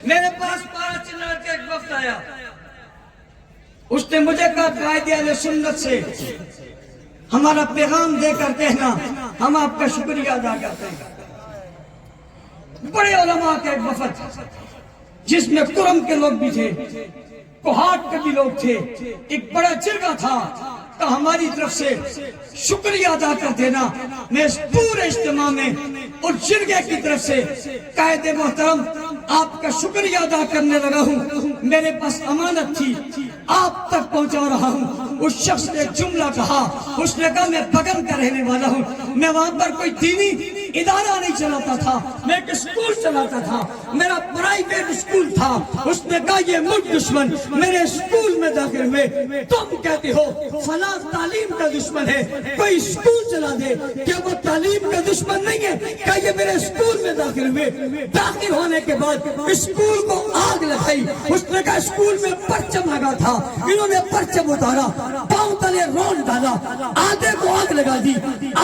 میرے پاس 5 چنار کا ایک وفد آیا. اس نے مجھے کہا قائد اہل سنت سے ہمارا پیغام دے کر کہنا ہم آپ کا شکریہ ادا کرتے ہیں. بڑے علماء کا ایک وفد جس میں کرم کے لوگ بھی تھے, کوہاٹ کے بھی لوگ تھے. ایک بڑا جرگہ تھا کہ ہماری طرف سے شکریہ ادا کر دینا. میں اس پورے اجتماع میں اس جرگے کی طرف سے قائد محترم آپ کا شکریہ ادا کرنے لگا ہوں. میرے پاس امانت تھی, آپ تک پہنچا رہا ہوں. اس شخص نے ایک جملہ کہا, اس نے کہا میں بگن کا رہنے والا ہوں, میں وہاں پر کوئی دینی ادارہ نہیں چلاتا تھا, میں ایک اسکول چلاتا تھا, میرا پرائیویٹ اسکول تھا. اس نے کہا یہ ملک دشمن میرے اسکول میں داخل ہوئے, تم کہتے ہو فلاں تعلیم کا دشمن ہے, کوئی اسکول چلا دے, کیا وہ تعلیم کا دشمن نہیں ہے؟ کہ یہ میرے اسکول میں داخل ہوئے, داخل ہونے کے بعد اسکول کو آگ لگائی. اس نے کہا اسکول میں پرچم لگا تھا, انہوں نے پرچم اتارا, پاؤں تلے رون ڈالا, آدھے کو آگ لگا دی,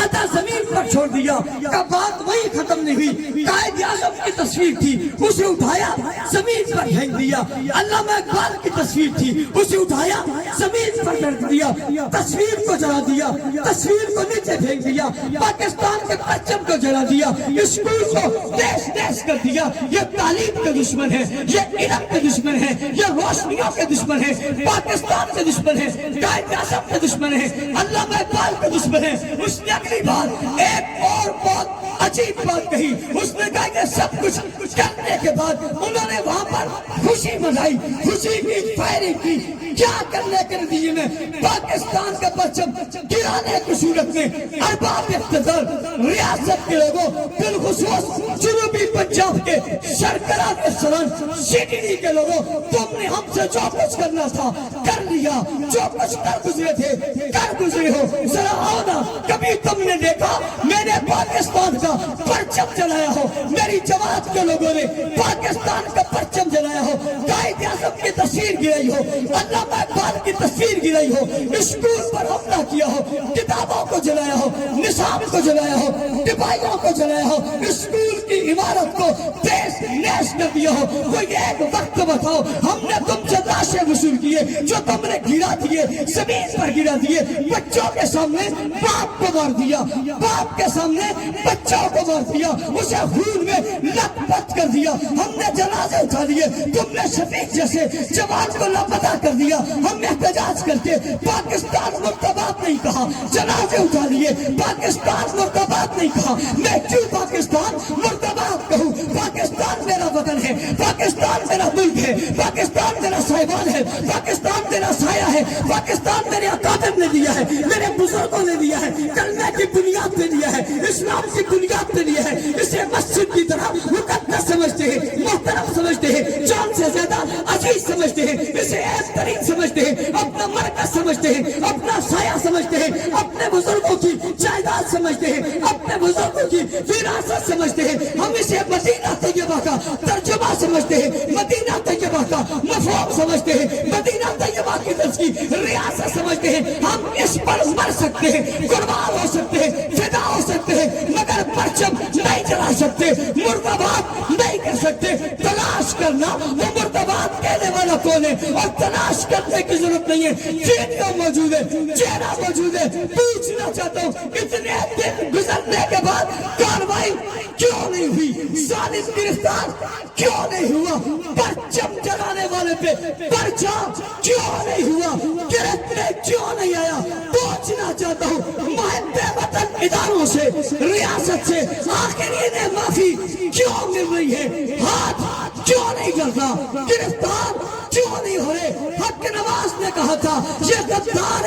آدھا زمین پر چھوڑ دیا. کہ بات وہی ختم نہیں ہوئی, قائد اعظم کی تصویر تھی, اسے اٹھایا زمین پر پھینک دیا. علامہ اقبال کی تصویر تھی, اسے اٹھایا زمین پر پھینک دیا, تصویر کو جلا دیا, تصویر کو نیچے پھینک دیا, پاکستان کے پرچم کو جلا دیا, اسکول کو تیس تیس کر دیا. یہ تعلیم کے دشمن ہے, یہ علم کے دشمن ہے, یہ روشنیوں کے دشمن ہے, پاکستان کے دشمن ہے, قائد اعظم کے دشمن ہے, علامہ اقبال کے دشمن ہے. اس نے اگلی بار ایک اور بہت عجیب بات کہی. اس نے کہا کہ سب کچھ کرنے کے بعد انہوں نے وہاں پر خوشی منائی, خوشی کی فائرنگ کی. کیا کرنے کے نتیجے میں پاکستان کا پرچم گرانے کی صورت میں ارباب اقتدار ریاست کے لوگوں, بالخصوص جنوبی پنجاب کے سرکردہ کے سران CTD کے لوگوں, تم نے ہم سے جو کچھ کرنا تھا کر لیا, جو کچھ کر گزرے تھے کر گزرے ہو. ذرا آؤ نا, کبھی تم نے دیکھا میں نے پاکستان کا پرچم جلایا ہو, میری جماعت کے لوگوں نے پاکستان کا پرچم جلایا ہو, قائد اعظم کی تصویر گرائی ہو, علامہ اقبال کی تصویر گرائی ہو, اسکول پر حملہ کیا ہو, کتابوں کو جلایا ہو, نصاب کو جلایا ہو, ٹپائیوں کو جلایا ہو, اسکول کی عمارت کو تیز نیش کر دیا ہو. کوئی ایک وقت بتاؤ ہم نے تم سے لاشیں وصول کیے جو تم نے گرا دیے, زمین پر گرا دیے, بچوں کے سامنے باپ کو مار دیا, باپ کے سامنے بچوں کو مار دیا, اسے خون میں لت پت کر دیا. ہم نے جنازے اٹھا لیے, تم نے شفیق جیسے جوان کو لاپتہ کر دیا. ہم نے احتجاج کرتے پاکستان مردباد نہیں کہا, جنازے اٹھا لیے, پاکستان مردباد نہیں کہا. میں کیوں پاکستان مردباد کہوں؟ پاکستان میرا وطن ہے, پاکستان میرا ملک ہے, پاکستان میرا صاحبان ہے, پاکستان میرا سایہ ہے, پاکستان میرے اکابر نے دیا ہے, میرے بزرگوں نے دیا ہے, کلمہ کی بنیاد پہ دیا ہے, اسلام کی بنیاد پہ دیا ہے. اسے مسجد کی طرح مقدس سمجھتے ہیں, محترم سمجھتے ہیں, جان سے زیادہ عزیز سمجھتے ہیں, اسے عیب ترین سمجھتے ہیں, اپنا مرکز سمجھتے ہیں, اپنا سایہ سمجھتے ہیں, اپنے بزرگوں کی جائیداد سمجھتے ہیں, اپنے بزرگوں کی وراثت سمجھتے ہیں. ہم اسے مدینہ طیبہ کا ترجمہ سمجھتے ہیں, مدینہ طیبہ کا مفہوم سمجھتے ہیں, مدینہ طیبہ کی طرف کی ریاست سمجھتے ہیں. ہم اس پر مر سکتے ہیں, قربان ہو سکتے ہیں, فدا ہو سکتے ہیں, مگر پرچم نہیں جلا سکتے, مردباد نہیں کر سکتے. تلاش کرنا وہ مردباد کہنے والا کون ہے, اور تلاش کرنے کی ضرورت نہیں ہے. ویڈیو موجود ہے, چہرہ موجود ہے. پوچھنا چاہتا ہوں اتنے دن گزرنے کے بعد کاروائی کیوں نہیں ہوئی, ظالم گرفتار کیوں نہیں ہوا, پرچم جلانے والے پہ پرچہ کیوں نہیں ہوا, گرفتنے کیوں نہیں آیا. پوچھنا چاہتا ہوں محب وطن اداروں سے, ریاست سے آخر انہیں معافی کیوں مل رہی ہے, ہاتھ کیوں نہیں جلتا, گرفتار کیوں نہیں ہو رہے. حق نواز نے کہا تھا یہ غدار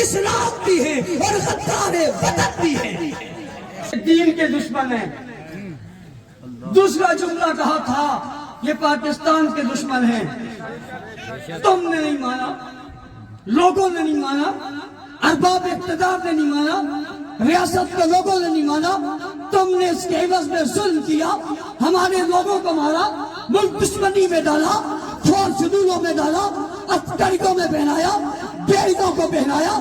اسلام بھی ہے اور غدار وطن بھی ہے, دین کے دشمن ہیں. دوسرا جملہ کہا تھا یہ پاکستان کے دشمن ہیں. تم نے نہیں مانا, لوگوں نے نہیں مانا, ارباب اقتدار نے نہیں مانا, ریاست کے لوگوں نے نہیں مانا. تم نے اس کے عوض میں ظلم کیا, ہمارے لوگوں کو مارا, ملک دشمنی میں ڈالا, فوج جدولوں میں ڈالا, عسکریوں میں پہنایا, بیڑیوں کو پہنایا,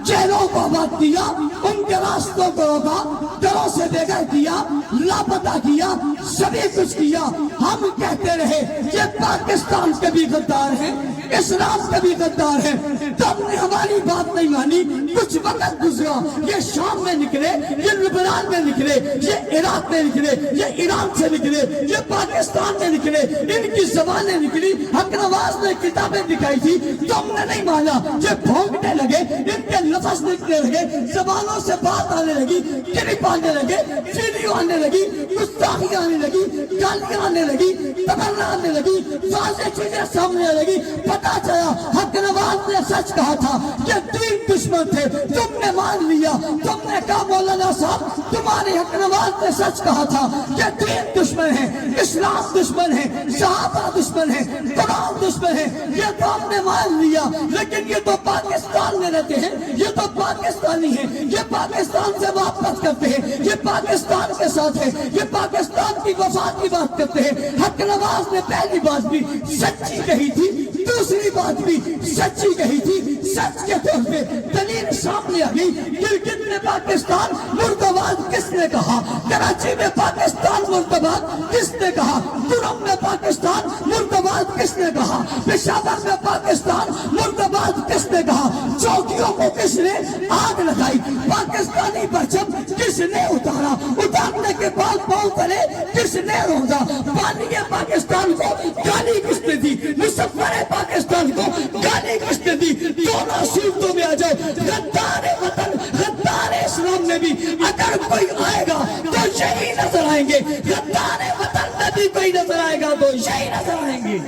چہروں کو آباد کیا، ان کے راستوں کو روکا، گھروں سے بے گھر کیا، لاپتہ کیا، سبھی کچھ کیا۔ ہم کہتے رہے یہ پاکستان کے بھی غدار ہیں، اسلام کے بھی غدار ہیں، تم نے ہماری بات نہیں مانی۔ کچھ وقت گزرا، یہ شام میں نکلے، یہ لبنان میں نکلے، یہ عراق میں نکلے، یہ ایران سے نکلے، یہ پاکستان میں نکلے، ان کی زبانیں نکلی۔ حق نواز نے کتابیں دکھائی تھی، تم نے نہیں مانا۔ یہ بھونکنے لگے، ان کے لفظ نکلنے لگے، زبانوں سے بات آنے لگی، کلپ آنے لگے، ویڈیو آنے لگی، گستاخی آنے لگی، گالیاں آنے لگی، تمنا آنے لگی، واضح چیزیں سامنے آنے لگی۔ پتا چلا حق نواز نے سچ کہا تھا کہ تین دشمن تھے، تم نے مان لیا۔ تم نے کہا مولانا صاحب تمہارے حق نواز نے سچ کہا تھا کہ تین دشمن ہیں، اسلام دشمن ہے، صحابہ دشمن ہے، قرآن دشمن ہے، یہ تو ہم نے مان لیا۔ لیکن یہ تو پاکستان میں رہتے ہیں، یہ تو پاکستانی ہیں، یہ پاکستان سے محبت کرتے ہیں، یہ پاکستان کے ساتھ ہے، یہ پاکستان کی وفا کی بات کرتے ہیں۔ حق نواز نے پہلی بات بھی سچی کہی تھی، دوسری بات بھی سچی کہی تھی۔ سچ کے طور پہ دلیل سامنے آ گئی۔ گلگت میں پاکستان مردباد کس نے کہا؟ کراچی میں پاکستان مردباد کس نے کہا؟ ترم میں پاکستان مردباد کس نے کہا؟ پشاور میں پاکستان مردباد کس نے کہا؟ چوکیوں کو کس نے آگ لگائی؟ پاکستانی پرچم کس نے اتارا؟ اتارنے کے بعد پاؤں تلے کس نے روزا؟ بانی پاکستان کو گالی کس نے دی؟ مصور پاکستان کو گالی کس نے دی؟ دونوں صورتوں میں آ جاؤ، غدار وطن غدار اسلام میں بھی اگر کوئی آئے گا تو یہی نظر آئیں گے، غدار وطن میں بھی کوئی نظر آئے گا تو یہی نظر آئیں گے۔